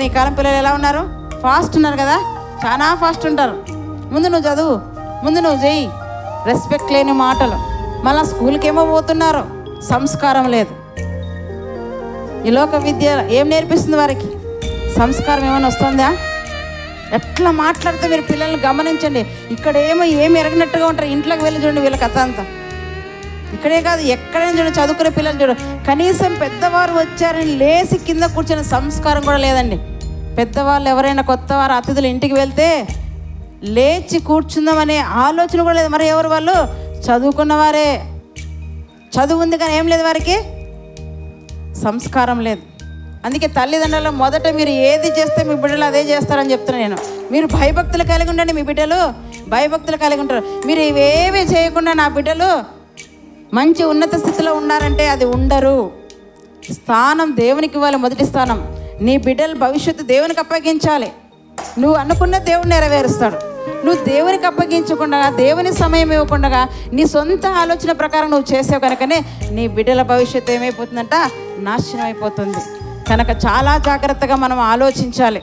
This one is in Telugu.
ఈ కాలం పిల్లలు ఎలా ఉన్నారు? ఫాస్ట్ ఉన్నారు కదా, చాలా ఫాస్ట్ ఉంటారు. ముందు నువ్వు చదువు, ముందు నువ్వు చెయ్యి, రెస్పెక్ట్ లేని మాటలు. మళ్ళీ స్కూల్కి ఏమో పోతున్నారు, సంస్కారం లేదు. ఈ లోక విద్య ఏం నేర్పిస్తుంది వారికి? సంస్కారం ఏమైనా వస్తుందా? ఎట్లా మాట్లాడితే మీరు పిల్లల్ని గమనించండి. ఇక్కడ ఏమి ఎరగనట్టుగా ఉంటారు, ఇంట్లోకి వెళ్ళి చూడండి వీళ్ళ కథ అంతా. ఇక్కడే కాదు, ఎక్కడైనా చూడండి, చదువుకునే పిల్లలు చూడు, కనీసం పెద్దవారు వచ్చారని లేచి కింద కూర్చొని సంస్కారం కూడా లేదండి. పెద్దవాళ్ళు ఎవరైనా కొత్తవారు అతిథులు ఇంటికి వెళ్తే లేచి కూర్చుందామనే ఆలోచన కూడా లేదు. మరి ఎవరు వాళ్ళు? చదువుకున్నవారే. చదువు ఉంది కానీ ఏం లేదు వారికి, సంస్కారం లేదు. అందుకే తల్లిదండ్రులు మొదట మీరు ఏది చేస్తే మీ బిడ్డలు అదే చేస్తారని చెప్తున్నాను నేను. మీరు భయభక్తులు కలిగి ఉండండి, మీ బిడ్డలు భయభక్తులు కలిగి ఉంటారు. మీరు ఇవేవి చేయకుండా నా బిడ్డలు మంచి ఉన్నత స్థితిలో ఉన్నారంటే అది ఉండరు. స్థానం దేవునికి ఇవ్వాలి, మొదటి స్థానం. నీ బిడ్డల భవిష్యత్తు దేవునికి అప్పగించాలి. నువ్వు అనుకున్న దేవుడు నెరవేరుస్తాడు. నువ్వు దేవునికి అప్పగించకుండా, దేవుని సమయం ఇవ్వకుండా నీ సొంత ఆలోచన ప్రకారం నువ్వు చేసావు కనుకనే నీ బిడ్డల భవిష్యత్తు ఏమైపోతుందంట? నాశనం అయిపోతుంది. కనుక చాలా జాగ్రత్తగా మనం ఆలోచించాలి.